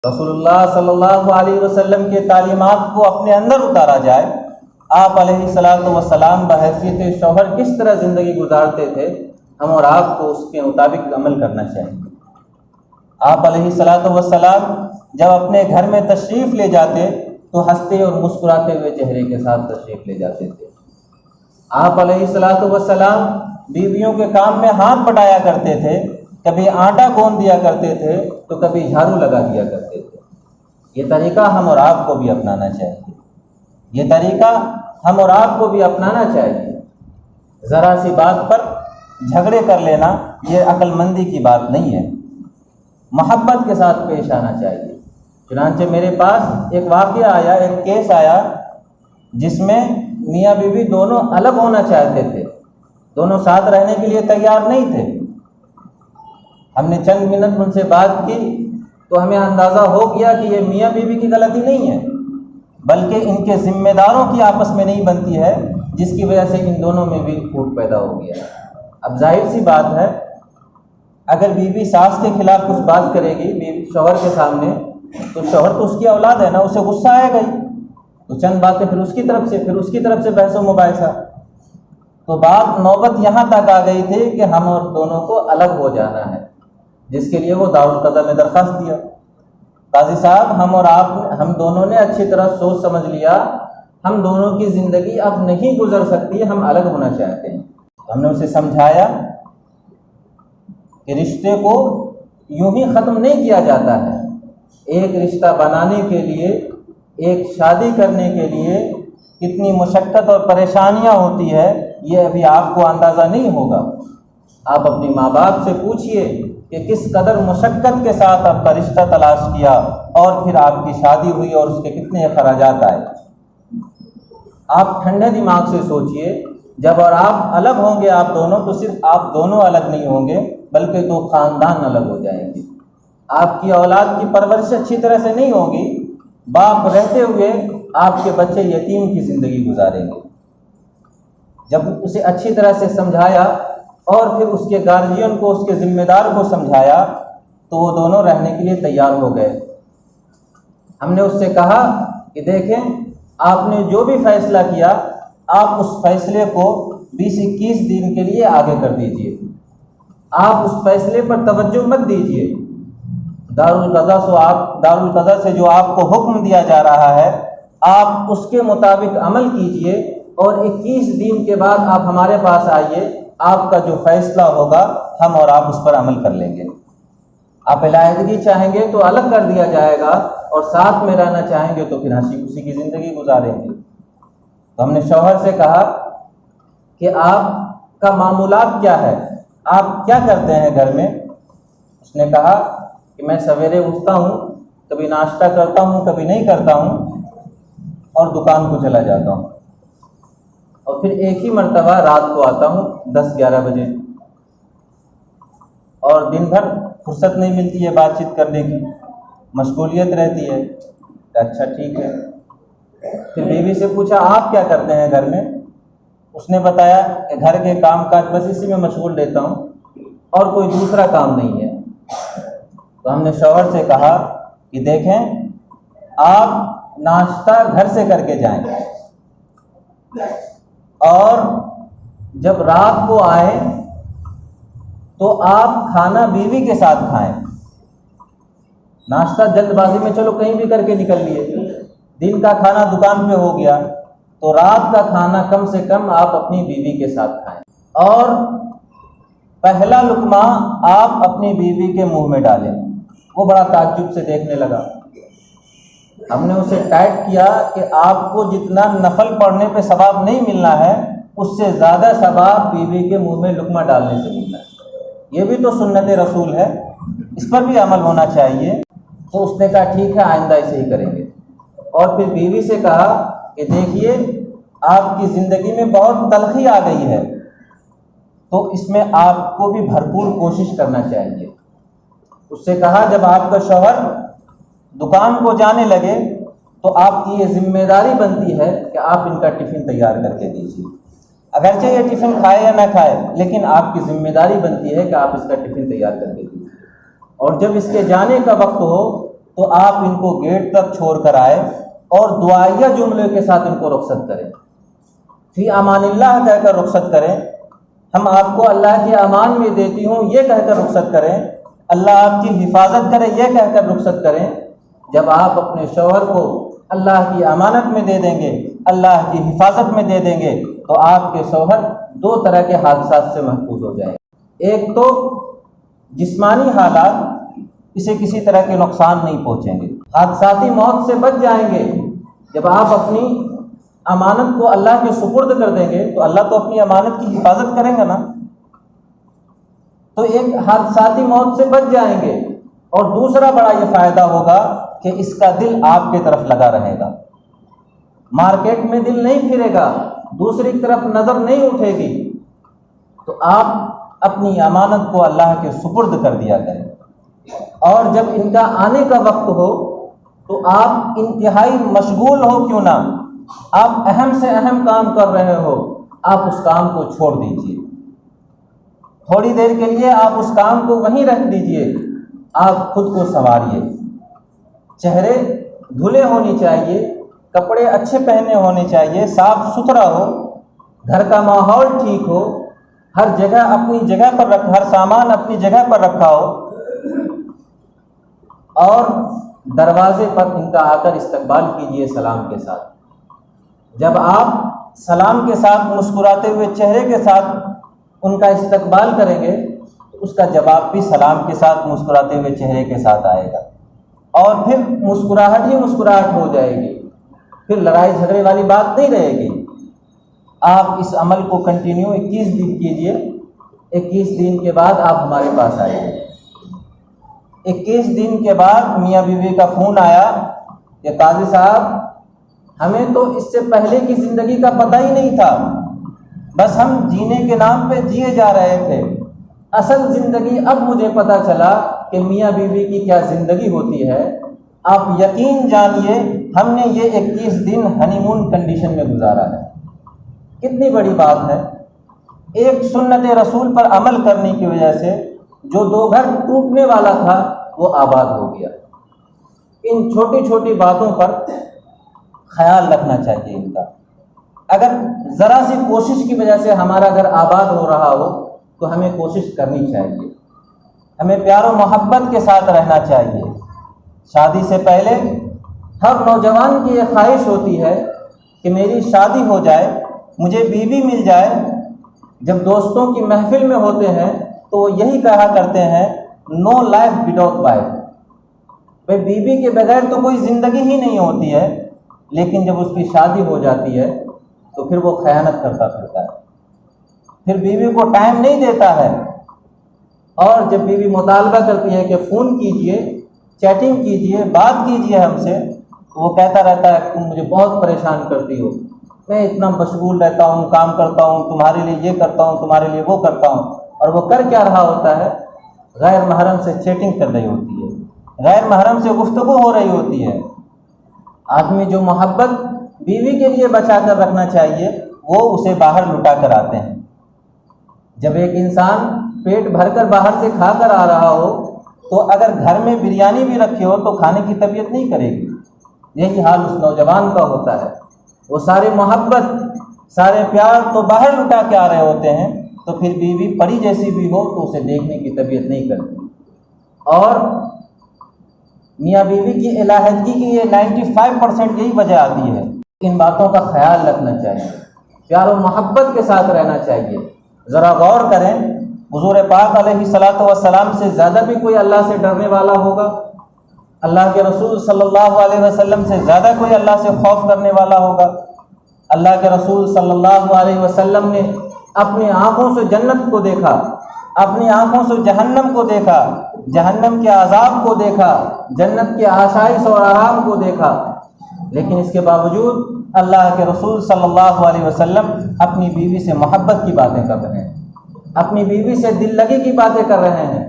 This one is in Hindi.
रसूलुल्लाह सल्लल्लाहु अलैहि वसल्लम के तालीमात को अपने अंदर उतारा जाए। आप अलैहिस्सलातु वस्सलाम बहैसियत शौहर किस तरह ज़िंदगी गुजारते थे, हम और आपको उसके मुताबिक अमल करना चाहिए। आप अलैहिस्सलातु वस्सलाम जब अपने घर में तशरीफ़ ले जाते तो हंसते और मुस्कुराते हुए चेहरे के साथ तशरीफ़ ले जाते थे। आप अलैहिस्सलातु वस्सलाम बीवियों के काम में हाथ बटाया करते थे, कभी आटा गूंद दिया करते थे तो कभी झाड़ू लगा दिया करते थे। ये तरीका हम और आपको भी अपनाना चाहिए। ये तरीका हम और आपको भी अपनाना चाहिए। ज़रा सी बात पर झगड़े कर लेना ये अक्लमंदी की बात नहीं है। मोहब्बत के साथ पेश आना चाहिए। चुनांचे मेरे पास एक वाक़या आया, एक केस आया जिसमें मियाँ बीवी दोनों अलग होना चाहते थे, दोनों साथ रहने के लिए तैयार नहीं थे। हमने चंद मिनट उनसे बात की तो हमें अंदाज़ा हो गया कि ये मियाँ बीवी की गलती नहीं है, बल्कि इनके ज़िम्मेदारों की आपस में नहीं बनती है, जिसकी वजह से इन दोनों में भी फूट पैदा हो गया। अब जाहिर सी बात है, अगर बीवी सास के खिलाफ कुछ बात करेगी बीवी शौहर के सामने, तो शौहर तो उसकी औलाद है ना, उसे गुस्सा आएगा ही। तो चंद बातें फिर उसकी तरफ से बहस व मुबाहिसा। तो बात नौबत यहाँ तक आ गई थी कि हम और दोनों को अलग हो जाना है, जिसके लिए वो दारुल क़ज़ा में दरख्वास्त दिया। काजी साहब, हम दोनों ने अच्छी तरह सोच समझ लिया, हम दोनों की ज़िंदगी अब नहीं गुजर सकती, हम अलग होना चाहते हैं। हमने उसे समझाया कि रिश्ते को यूं ही ख़त्म नहीं किया जाता है। एक रिश्ता बनाने के लिए, एक शादी करने के लिए कितनी मुशक्क़त और परेशानियां होती है, ये अभी आपको अंदाज़ा नहीं होगा। आप अपनी माँ बाप से पूछिए कि किस कदर मुशक्क़त के साथ आपका रिश्ता तलाश किया और फिर आपकी शादी हुई और उसके कितने अखराजात आए। आप ठंडे दिमाग से सोचिए, जब और आप अलग होंगे आप दोनों, तो सिर्फ आप दोनों अलग नहीं होंगे बल्कि दो ख़ानदान अलग हो जाएंगे। आपकी औलाद की परवरिश अच्छी तरह से नहीं होगी, बाप रहते हुए आपके बच्चे यतीम की ज़िंदगी गुजारेंगे। जब उसे अच्छी तरह से समझाया और फिर उसके गार्जियन को, उसके ज़िम्मेदार को समझाया, तो वो दोनों रहने के लिए तैयार हो गए। हमने उससे कहा कि देखें, आपने जो भी फ़ैसला किया, आप उस फैसले को 20-21 दिन के लिए आगे कर दीजिए। आप उस फैसले पर तवज्जो मत दीजिए। दारुल क़ज़ा से जो आपको हुक्म दिया जा रहा है, आप उसके मुताबिक अमल कीजिए और 21 दिन के बाद आप हमारे पास आइए। आपका जो फैसला होगा हम और आप उस पर अमल कर लेंगे। आप इलाहिदगी चाहेंगे तो अलग कर दिया जाएगा और साथ में रहना चाहेंगे तो फिर हंसी खुशी की ज़िंदगी गुजारेंगे। तो हमने शौहर से कहा कि आपका मामूलात क्या है, आप क्या करते हैं घर में। उसने कहा कि मैं सवेरे उठता हूँ, कभी नाश्ता करता हूँ, कभी नहीं करता हूँ और दुकान को चला जाता हूँ और फिर एक ही मर्तबा रात को आता हूँ 10-11 बजे और दिन भर फुर्सत नहीं मिलती है बातचीत करने की, मशगूलियत रहती है। अच्छा ठीक है। फिर बीवी से पूछा आप क्या करते हैं घर में। उसने बताया कि घर के काम काज बस इसी में मशगूल रहता हूँ और कोई दूसरा काम नहीं है। तो हमने शौहर से कहा कि देखें, आप नाश्ता घर से करके जाएं और जब रात को आए तो आप खाना बीवी के साथ खाएं। नाश्ता जल्दबाजी में चलो कहीं भी करके निकल लिए, दिन का खाना दुकान पे हो गया, तो रात का खाना कम से कम आप अपनी बीवी के साथ खाएं और पहला लुकमा आप अपनी बीवी के मुंह में डालें। वो बड़ा ताज्जुब से देखने लगा। हमने उसे टाइट किया कि आपको जितना नफल पढ़ने पे सवाब नहीं मिलना है, उससे ज़्यादा सवाब बीवी के मुंह में लुकमा डालने से मिलना है। ये भी तो सुन्नत रसूल है, इस पर भी अमल होना चाहिए। तो उसने कहा ठीक है, आइंदा ऐसे ही करेंगे। और फिर बीवी से कहा कि देखिए, आपकी ज़िंदगी में बहुत तलखी आ गई है, तो इसमें आपको भी भरपूर कोशिश करना चाहिए। उससे कहा जब आपका शौहर दुकान को जाने लगे तो आपकी ये जिम्मेदारी बनती है कि आप इनका टिफ़िन तैयार करके दीजिए। अगरचे ये टिफ़िन खाए या ना खाए, लेकिन आपकी जिम्मेदारी बनती है कि आप इसका टिफ़िन तैयार करके दीजिए। और जब इसके जाने का वक्त हो तो आप इनको गेट तक छोड़ कर आए और दुआइया जुमले के साथ इनको रुखसत करें। फी अमानिल्लाह कहकर रुखसत करें, हम आपको अल्लाह के अमान में देती हूँ ये कहकर रुखसत करें, अल्लाह आपकी हिफाजत करे ये कहकर रुखसत करें। जब आप अपने शौहर को अल्लाह की अमानत में दे देंगे, अल्लाह की हिफाजत में दे देंगे, तो आपके शौहर दो तरह के हादसात से महफूज हो जाएंगे। एक तो जिस्मानी हालात, इसे किसी तरह के नुकसान नहीं पहुँचेंगे, हादसाती मौत से बच जाएंगे। जब आप अपनी अमानत को अल्लाह के सुपुर्द कर देंगे तो अल्लाह तो अपनी अमानत की हिफाजत करेंगे ना, तो एक हादसाती मौत से बच जाएंगे। और दूसरा बड़ा ये फ़ायदा होगा कि इसका दिल आपके तरफ लगा रहेगा, मार्केट में दिल नहीं फिरेगा, दूसरी तरफ नज़र नहीं उठेगी। तो आप अपनी अमानत को अल्लाह के सुपुर्द कर दिया करें, और जब इनका आने का वक्त हो तो आप इंतहाई मशगूल हो क्यों ना, आप अहम से अहम काम कर रहे हो, आप उस काम को छोड़ दीजिए, थोड़ी देर के लिए आप उस काम को वहीं रख दीजिए, आप खुद को संवारिए। चेहरे धुले होने चाहिए, कपड़े अच्छे पहने होने चाहिए, साफ सुथरा हो, घर का माहौल ठीक हो, हर जगह अपनी जगह पर रख, हर सामान अपनी जगह पर रखा हो, और दरवाजे पर इनका आकर इस्तकबाल कीजिए सलाम के साथ। जब आप सलाम के साथ मुस्कुराते हुए चेहरे के साथ उनका इस्तकबाल करेंगे तो उसका जवाब भी सलाम के साथ मुस्कुराते हुए चेहरे के साथ आएगा, और फिर मुस्कुराहट ही मुस्कुराहट हो जाएगी, फिर लड़ाई झगड़े वाली बात नहीं रहेगी। आप इस अमल को कंटिन्यू 21 दिन कीजिए। 21 दिन के बाद आप हमारे पास आइए। 21 दिन के बाद मियाँ बीवी का फ़ोन आया कि काजी साहब, हमें तो इससे पहले की ज़िंदगी का पता ही नहीं था, बस हम जीने के नाम पे जिए जा रहे थे, असल ज़िंदगी अब मुझे पता चला कि मियाँ बीवी की क्या ज़िंदगी होती है। आप यकीन जानिए हमने ये 21 दिन हनीमून कंडीशन में गुजारा है। कितनी बड़ी बात है। एक सुन्नत रसूल पर अमल करने की वजह से जो दो घर टूटने वाला था वो आबाद हो गया। इन छोटी छोटी बातों पर ख्याल रखना चाहिए इनका। अगर ज़रा सी कोशिश की वजह से हमारा घर आबाद हो रहा हो तो हमें कोशिश करनी चाहिए, हमें प्यार और मोहब्बत के साथ रहना चाहिए। शादी से पहले हर नौजवान की ये ख्वाहिश होती है कि मेरी शादी हो जाए, मुझे बीवी मिल जाए। जब दोस्तों की महफिल में होते हैं तो वो यही कहा करते हैं, नो लाइफ विदाउट वाइफ। भाई बीवी के बगैर तो कोई ज़िंदगी ही नहीं होती है। लेकिन जब उसकी शादी हो जाती है तो फिर वो खयानत करता फिरता है, फिर बीवी को टाइम नहीं देता है। और जब बीवी मुतालबा करती है कि फ़ोन कीजिए, चैटिंग कीजिए, बात कीजिए हमसे, तो वो कहता रहता है तुम मुझे बहुत परेशान करती हो, मैं इतना मशगूल रहता हूँ, काम करता हूँ, तुम्हारे लिए ये करता हूँ, तुम्हारे लिए वो करता हूँ। और वो कर क्या रहा होता है? गैर महरम से चैटिंग कर रही होती है, गैर महरम से गुफ्तगू हो रही होती है। आदमी जो मोहब्बत बीवी के लिए बचा कर रखना चाहिए वो उसे बाहर लुटा कर आते हैं। जब एक इंसान पेट भरकर बाहर से खा कर आ रहा हो तो अगर घर में बिरयानी भी रखी हो तो खाने की तबीयत नहीं करेगी। यही हाल उस नौजवान का होता है। वो सारे मोहब्बत, सारे प्यार तो बाहर लुटा के आ रहे होते हैं, तो फिर बीवी परी जैसी भी हो तो उसे देखने की तबीयत नहीं करती। और मियाँ बीवी की इलाहदगी की ये 95% यही वजह आती है। इन बातों का ख्याल रखना चाहिए, प्यार और मोहब्बत के साथ रहना चाहिए। ज़रा गौर करें, हुज़ूर पाक अलैहिस्सलातु वस्सलाम से ज़्यादा भी कोई अल्लाह से डरने वाला होगा? अल्लाह के रसूल सल्लल्लाहु अलैहि वसल्लम से ज़्यादा कोई अल्लाह से खौफ करने वाला होगा? अल्लाह के रसूल सल्लल्लाहु अलैहि वसल्लम ने अपनी आँखों से जन्नत को देखा, अपनी आँखों से जहन्नम को देखा, जहन्नम के अज़ाब को देखा, जन्नत के आसाइश और आराम को देखा। लेकिन इसके बावजूद अल्लाह के रसूल सल्लल्लाहु अलैहि वसल्लम अपनी बीवी से मोहब्बत की बातें कर रहे हैं, अपनी बीवी से दिल लगी की बातें कर रहे हैं।